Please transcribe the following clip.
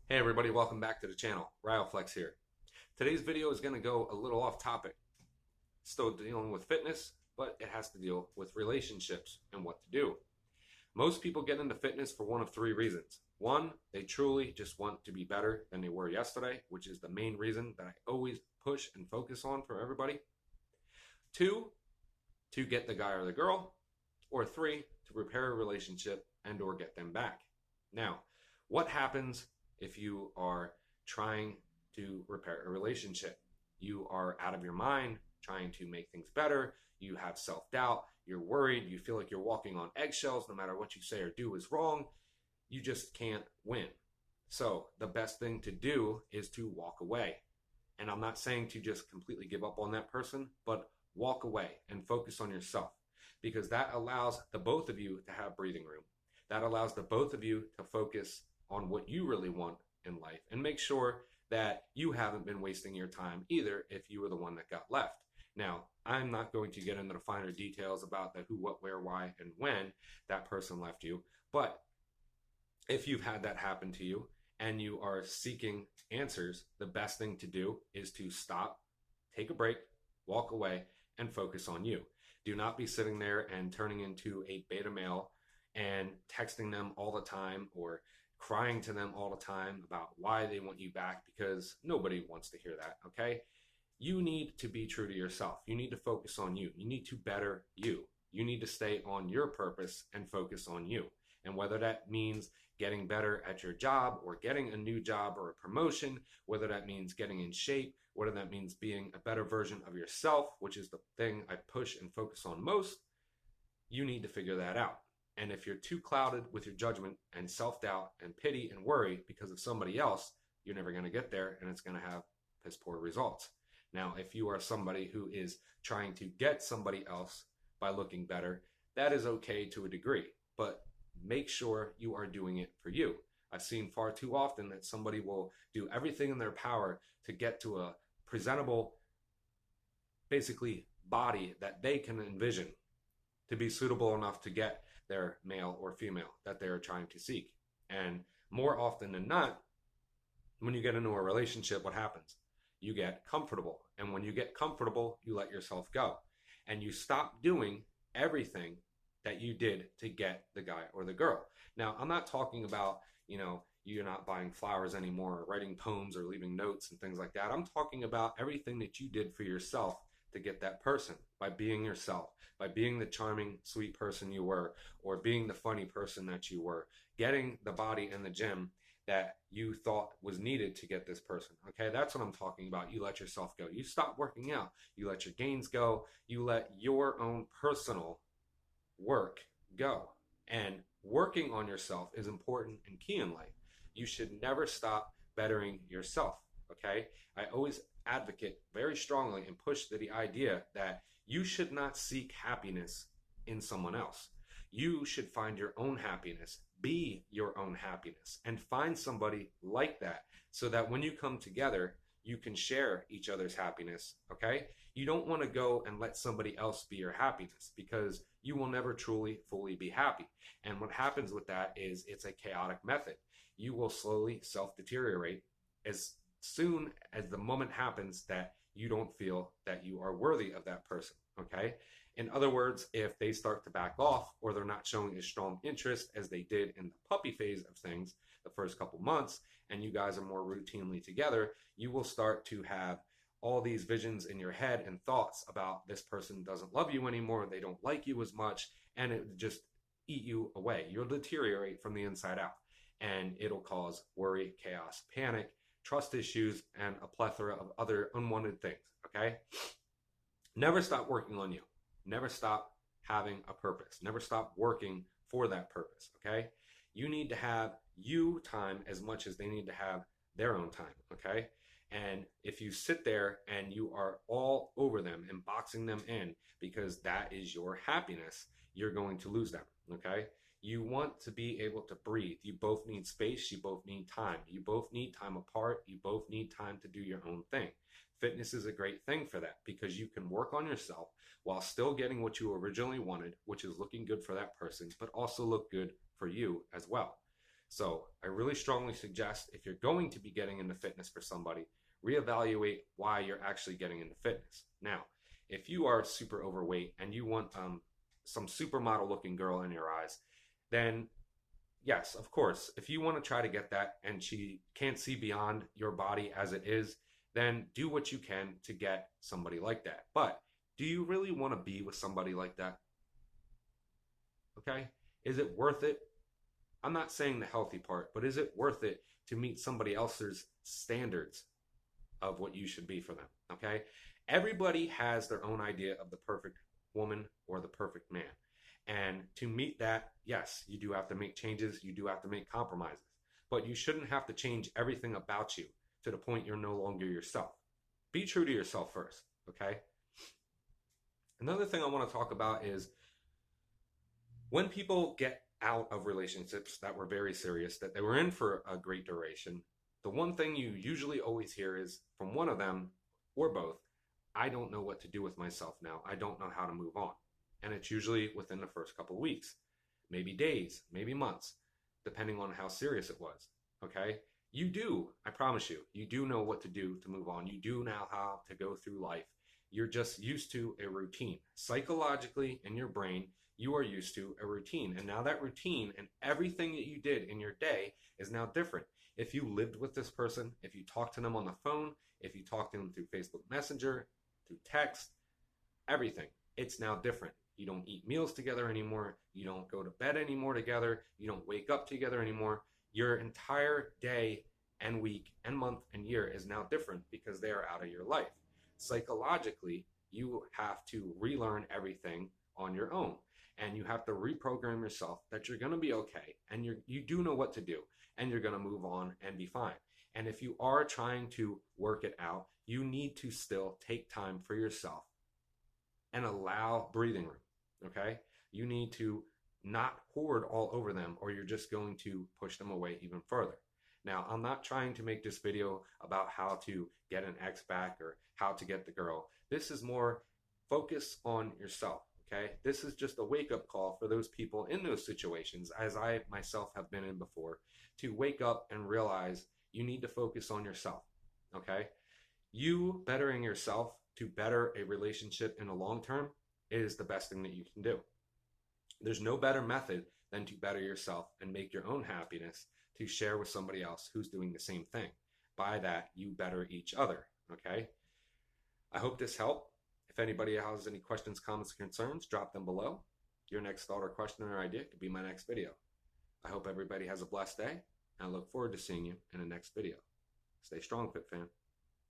Hey everybody, welcome back to the channel. Ryoflex here. Today's video is going to go a little off topic. Still dealing with fitness, but it has to deal with relationships and what to do. Most people get into fitness for one of three reasons. One, they truly just want to be better than they were yesterday, which is the main reason that I always push and focus on for everybody. Two, to get the guy or the girl. Or three, to repair a relationship and or get them back. Now, what happens if you are trying to repair a relationship? You are out of your mind, trying to make things better. You have self-doubt. You're worried. You feel like you're walking on eggshells. No matter what you say or do is wrong. You just can't win. So the best thing to do is to walk away. And I'm not saying to just completely give up on that person, but walk away and focus on yourself, because that allows the both of you to have breathing room. That allows the both of you to focus on what you really want in life and make sure that you haven't been wasting your time either if you were the one that got left. Now, I'm not going to get into the finer details about the who, what, where, why, and when that person left you, but if you've had that happen to you and you are seeking answers, the best thing to do is to stop, take a break, walk away, and focus on you. Do not be sitting there and turning into a beta male and texting them all the time or crying to them all the time about why they want you back, because nobody wants to hear that, okay? You need to be true to yourself. You need to focus on you. You need to better you. You need to stay on your purpose and focus on you. And whether that means getting better at your job or getting a new job or a promotion, whether that means getting in shape, whether that means being a better version of yourself, which is the thing I push and focus on most, you need to figure that out. And if you're too clouded with your judgment and self-doubt and pity and worry because of somebody else, you're never going to get there, and it's going to have piss poor results. Now, if you are somebody who is trying to get somebody else by looking better, that is okay to a degree, but make sure you are doing it for you. I've seen far too often that somebody will do everything in their power to get to a presentable, basically, body that they can envision to be suitable enough to get their male or female that they're trying to seek. And more often than not, when you get into a relationship, what happens? You get comfortable. And when you get comfortable, you let yourself go. And you stop doing everything that you did to get the guy or the girl. Now, I'm not talking about, you're not buying flowers anymore, or writing poems or leaving notes and things like that. I'm talking about everything that you did for yourself to get that person, by being yourself, by being the charming, sweet person you were, or being the funny person that you were, getting the body in the gym that you thought was needed to get this person. Okay, that's what I'm talking about. You let yourself go. You stop working out. You let your gains go. You let your own personal work go. And working on yourself is important and key in life. You should never stop bettering yourself. Okay, I always advocate very strongly and push the idea that you should not seek happiness in someone else. You should find your own happiness, be your own happiness, and find somebody like that so that when you come together, you can share each other's happiness, okay? You don't want to go and let somebody else be your happiness, because you will never truly, fully be happy. And what happens with that is it's a chaotic method. You will slowly self-deteriorate as soon as the moment happens that you don't feel that you are worthy of that person, okay? In other words, if they start to back off or they're not showing as strong interest as they did in the puppy phase of things the first couple months, and you guys are more routinely together, you will start to have all these visions in your head and thoughts about this person doesn't love you anymore, they don't like you as much, and it would just eat you away. You'll deteriorate from the inside out, and it'll cause worry, chaos, panic, trust issues, and a plethora of other unwanted things, okay? Never stop working on you. Never stop having a purpose. Never stop working for that purpose, okay? You need to have you time as much as they need to have their own time, okay? And if you sit there and you are all over them and boxing them in because that is your happiness, you're going to lose them, okay? You want to be able to breathe. You both need space. You both need time. You both need time apart. You both need time to do your own thing. Fitness is a great thing for that, because you can work on yourself while still getting what you originally wanted, which is looking good for that person, but also look good for you as well. So I really strongly suggest, if you're going to be getting into fitness for somebody, reevaluate why you're actually getting into fitness. Now, if you are super overweight and you want some supermodel looking girl in your eyes, then yes, of course, if you want to try to get that and she can't see beyond your body as it is, then do what you can to get somebody like that. But do you really want to be with somebody like that? Okay? Is it worth it? I'm not saying the healthy part, but is it worth it to meet somebody else's standards of what you should be for them? Okay? Everybody has their own idea of the perfect woman or the perfect man. And to meet that, yes, you do have to make changes, you do have to make compromises, but you shouldn't have to change everything about you to the point you're no longer yourself. Be true to yourself first, okay? Another thing I want to talk about is when people get out of relationships that were very serious, that they were in for a great duration, the one thing you usually always hear is from one of them or both, I don't know what to do with myself now. I don't know how to move on. And it's usually within the first couple of weeks, maybe days, maybe months, depending on how serious it was. Okay? You do, I promise you, you do know what to do to move on. You do know how to go through life. You're just used to a routine. Psychologically, in your brain, you are used to a routine. And now that routine and everything that you did in your day is now different. If you lived with this person, if you talked to them on the phone, if you talked to them through Facebook Messenger, through text, everything, it's now different. You don't eat meals together anymore. You don't go to bed anymore together. You don't wake up together anymore. Your entire day and week and month and year is now different because they are out of your life. Psychologically, you have to relearn everything on your own. And you have to reprogram yourself that you're going to be okay. And you do know what to do. And you're going to move on and be fine. And if you are trying to work it out, you need to still take time for yourself and allow breathing room. Okay? You need to not hoard all over them, or you're just going to push them away even further. Now, I'm not trying to make this video about how to get an ex back or how to get the girl. This is more focus on yourself. Okay? This is just a wake-up call for those people in those situations, as I myself have been in before, to wake up and realize you need to focus on yourself. Okay? You bettering yourself to better a relationship in the long term is the best thing that you can do. There's no better method than to better yourself and make your own happiness to share with somebody else who's doing the same thing. By that, you better each other. Okay? I hope this helped. If anybody has any questions, comments, or concerns, drop them below. Your next thought or question or idea could be my next video. I hope everybody has a blessed day, and I look forward to seeing you in the next video. Stay strong, Fit Fan.